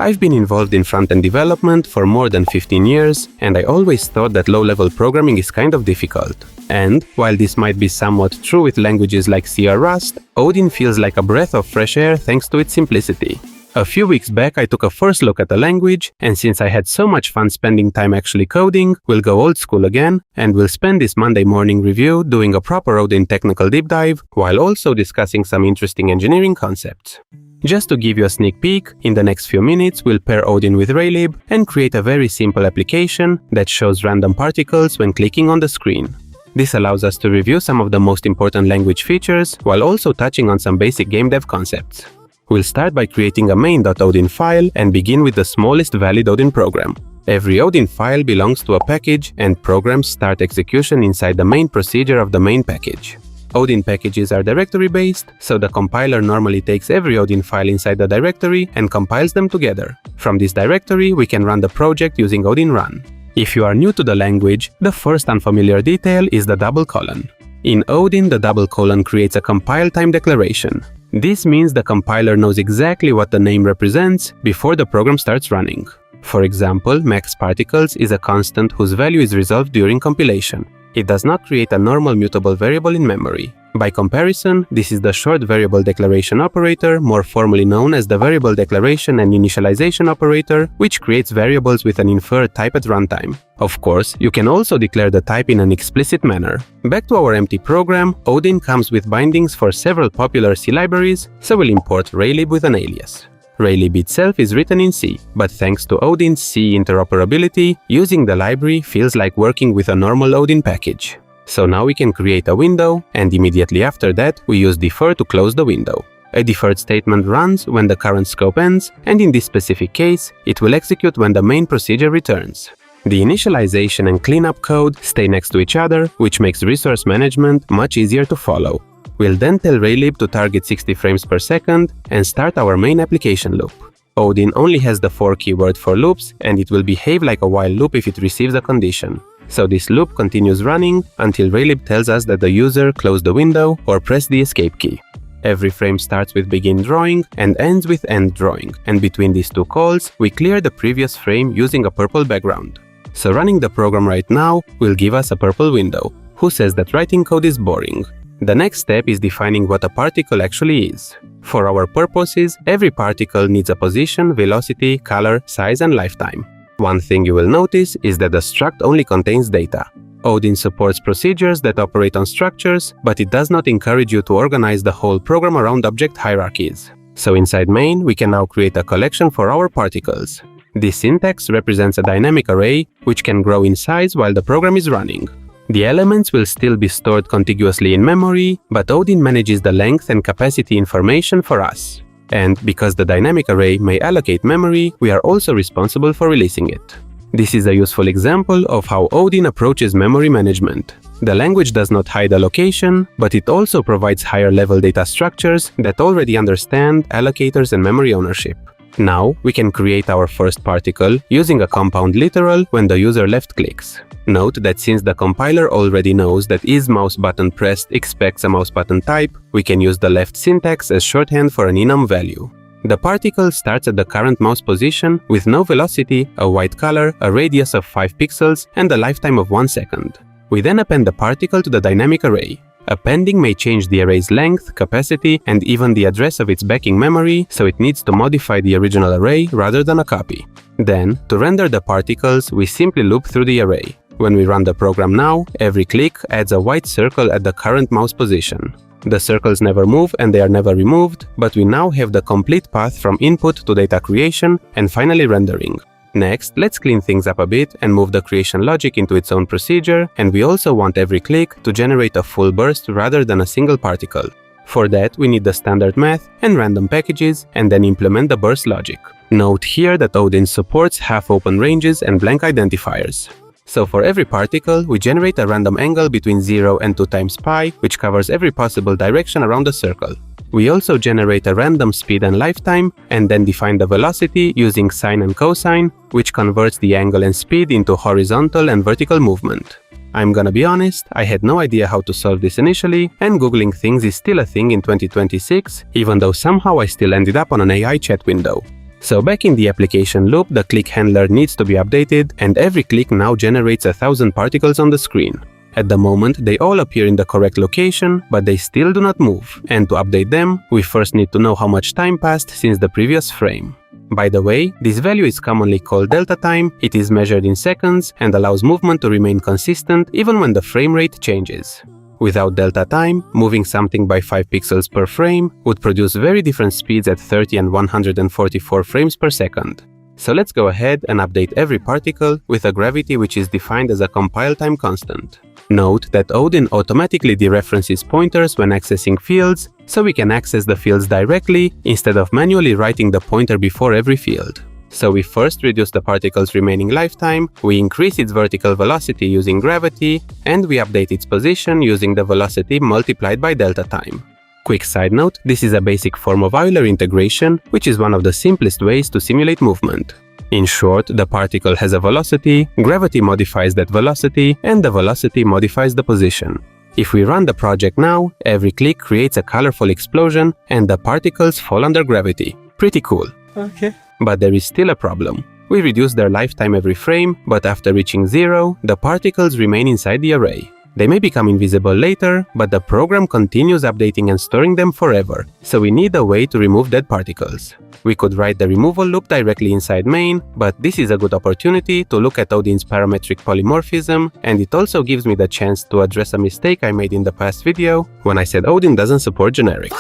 I've been involved in front-end development for more than 15 years, and I always thought that low-level programming is kind of difficult. And, while this might be somewhat true with languages like C or Rust, Odin feels like a breath of fresh air thanks to its simplicity. A few weeks back I took a first look at the language, and since I had so much fun spending time actually coding, we'll go old school again, and we'll spend this Monday morning review doing a proper Odin technical deep dive, while also discussing some interesting engineering concepts. Just to give you a sneak peek, in the next few minutes we'll pair Odin with Raylib and create a very simple application that shows random particles when clicking on the screen. This allows us to review some of the most important language features while also touching on some basic game dev concepts. We'll start by creating a main.odin file and begin with the smallest valid Odin program. Every Odin file belongs to a package, and programs start execution inside the main procedure of the main package. Odin packages are directory-based, so the compiler normally takes every Odin file inside the directory and compiles them together. From this directory, we can run the project using Odin run. If you are new to the language, the first unfamiliar detail is the double colon. In Odin, the double colon creates a compile time declaration. This means the compiler knows exactly what the name represents before the program starts running. For example, max particles is a constant whose value is resolved during compilation. It does not create a normal mutable variable in memory. By comparison, this is the short variable declaration operator, more formally known as the variable declaration and initialization operator, which creates variables with an inferred type at runtime. Of course, you can also declare the type in an explicit manner. Back to our empty program, Odin comes with bindings for several popular C libraries, so we'll import Raylib with an alias. Raylib itself is written in C, but thanks to Odin's C interoperability, using the library feels like working with a normal Odin package. So now we can create a window, and immediately after that we use defer to close the window. A deferred statement runs when the current scope ends, and in this specific case, it will execute when the main procedure returns. The initialization and cleanup code stay next to each other, which makes resource management much easier to follow. We'll then tell Raylib to target 60 frames per second and start our main application loop. Odin only has the 4 keyword for loops, and it will behave like a while loop if it receives a condition. So this loop continues running until Raylib tells us that the user closed the window or pressed the escape key. Every frame starts with begin drawing and ends with end drawing, and between these two calls we clear the previous frame using a purple background. So running the program right now will give us a purple window. Who says that writing code is boring? The next step is defining what a particle actually is. For our purposes, every particle needs a position, velocity, color, size, and lifetime. One thing you will notice is that the struct only contains data. Odin supports procedures that operate on structures, but it does not encourage you to organize the whole program around object hierarchies. So inside main, we can now create a collection for our particles. This syntax represents a dynamic array, which can grow in size while the program is running. The elements will still be stored contiguously in memory, but Odin manages the length and capacity information for us. And because the dynamic array may allocate memory, we are also responsible for releasing it. This is a useful example of how Odin approaches memory management. The language does not hide allocation, but it also provides higher-level data structures that already understand allocators and memory ownership. Now, we can create our first particle using a compound literal when the user left-clicks. Note that since the compiler already knows that is mouse button pressed expects a mouse button type, we can use the left syntax as shorthand for an enum value. The particle starts at the current mouse position with no velocity, a white color, a radius of 5 pixels, and a lifetime of 1 second. We then append the particle to the dynamic array. Appending may change the array's length, capacity, and even the address of its backing memory, so it needs to modify the original array rather than a copy. Then, to render the particles, we simply loop through the array. When we run the program now, every click adds a white circle at the current mouse position. The circles never move and they are never removed, but we now have the complete path from input to data creation and finally rendering. Next, let's clean things up a bit and move the creation logic into its own procedure, and we also want every click to generate a full burst rather than a single particle. For that, we need the standard math and random packages, and then implement the burst logic. Note here that Odin supports half-open ranges and blank identifiers. So for every particle, we generate a random angle between 0 and 2 times pi, which covers every possible direction around the circle. We also generate a random speed and lifetime, and then define the velocity using sine and cosine, which converts the angle and speed into horizontal and vertical movement. I'm gonna be honest, I had no idea how to solve this initially, and googling things is still a thing in 2026, even though somehow I still ended up on an AI chat window. So back in the application loop, the click handler needs to be updated, and every click now generates 1000 particles on the screen. At the moment, they all appear in the correct location, but they still do not move, and to update them, we first need to know how much time passed since the previous frame. By the way, this value is commonly called delta time, it is measured in seconds and allows movement to remain consistent even when the frame rate changes. Without delta time, moving something by 5 pixels per frame would produce very different speeds at 30 and 144 frames per second. So let's go ahead and update every particle with a gravity which is defined as a compile time constant. Note that Odin automatically dereferences pointers when accessing fields, so we can access the fields directly instead of manually writing the pointer before every field. So we first reduce the particle's remaining lifetime, we increase its vertical velocity using gravity, and we update its position using the velocity multiplied by delta time. Quick side note, this is a basic form of Euler integration, which is one of the simplest ways to simulate movement. In short, the particle has a velocity, gravity modifies that velocity, and the velocity modifies the position. If we run the project now, every click creates a colorful explosion, and the particles fall under gravity. Pretty cool. Okay. But there is still a problem. We reduce their lifetime every frame, but after reaching 0, the particles remain inside the array. They may become invisible later, but the program continues updating and storing them forever, so we need a way to remove dead particles. We could write the removal loop directly inside main, but this is a good opportunity to look at Odin's parametric polymorphism, and it also gives me the chance to address a mistake I made in the past video when I said Odin doesn't support generics.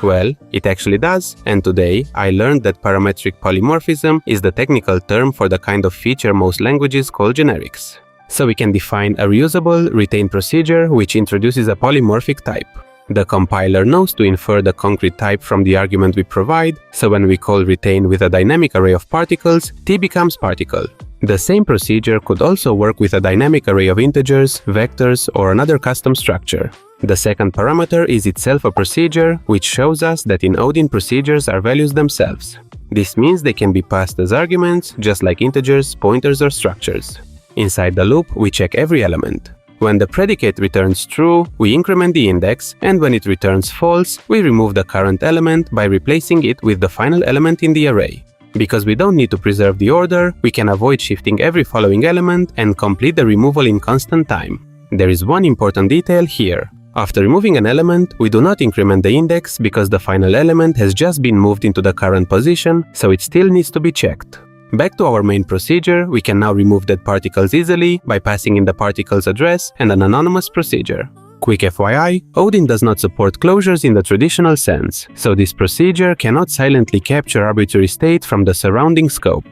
Well, it actually does, and today I learned that parametric polymorphism is the technical term for the kind of feature most languages call generics. So we can define a reusable retain procedure which introduces a polymorphic type. The compiler knows to infer the concrete type from the argument we provide, so when we call retain with a dynamic array of particles, t becomes particle. The same procedure could also work with a dynamic array of integers, vectors, or another custom structure. The second parameter is itself a procedure, which shows us that in Odin procedures are values themselves. This means they can be passed as arguments, just like integers, pointers, or structures. Inside the loop, we check every element. When the predicate returns true, we increment the index, and when it returns false, we remove the current element by replacing it with the final element in the array. Because we don't need to preserve the order, we can avoid shifting every following element and complete the removal in constant time. There is one important detail here. After removing an element, we do not increment the index because the final element has just been moved into the current position, so it still needs to be checked. Back to our main procedure, we can now remove dead particles easily by passing in the particle's address and an anonymous procedure. Quick FYI, Odin does not support closures in the traditional sense, so this procedure cannot silently capture arbitrary state from the surrounding scope.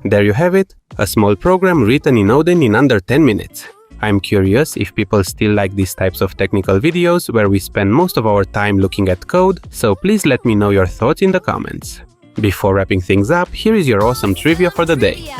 There you have it, a small program written in Odin in under 10 minutes. I'm curious if people still like these types of technical videos where we spend most of our time looking at code, so please let me know your thoughts in the comments. Before wrapping things up, here is your awesome trivia for the day.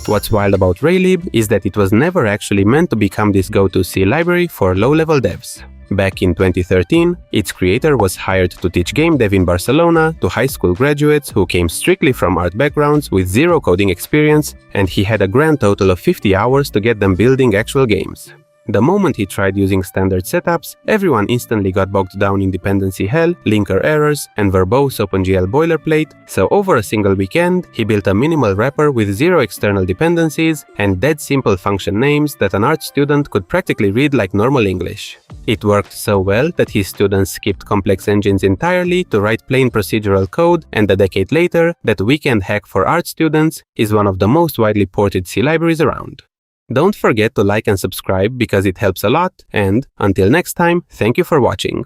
What's wild about Raylib is that it was never actually meant to become this go-to C library for low-level devs. Back in 2013, its creator was hired to teach game dev in Barcelona to high school graduates who came strictly from art backgrounds with zero coding experience, and he had a grand total of 50 hours to get them building actual games. The moment he tried using standard setups, everyone instantly got bogged down in dependency hell, linker errors, and verbose OpenGL boilerplate, so over a single weekend, he built a minimal wrapper with zero external dependencies and dead simple function names that an art student could practically read like normal English. It worked so well that his students skipped complex engines entirely to write plain procedural code, and a decade later, that weekend hack for art students is one of the most widely ported C libraries around. Don't forget to like and subscribe because it helps a lot, and until next time, thank you for watching.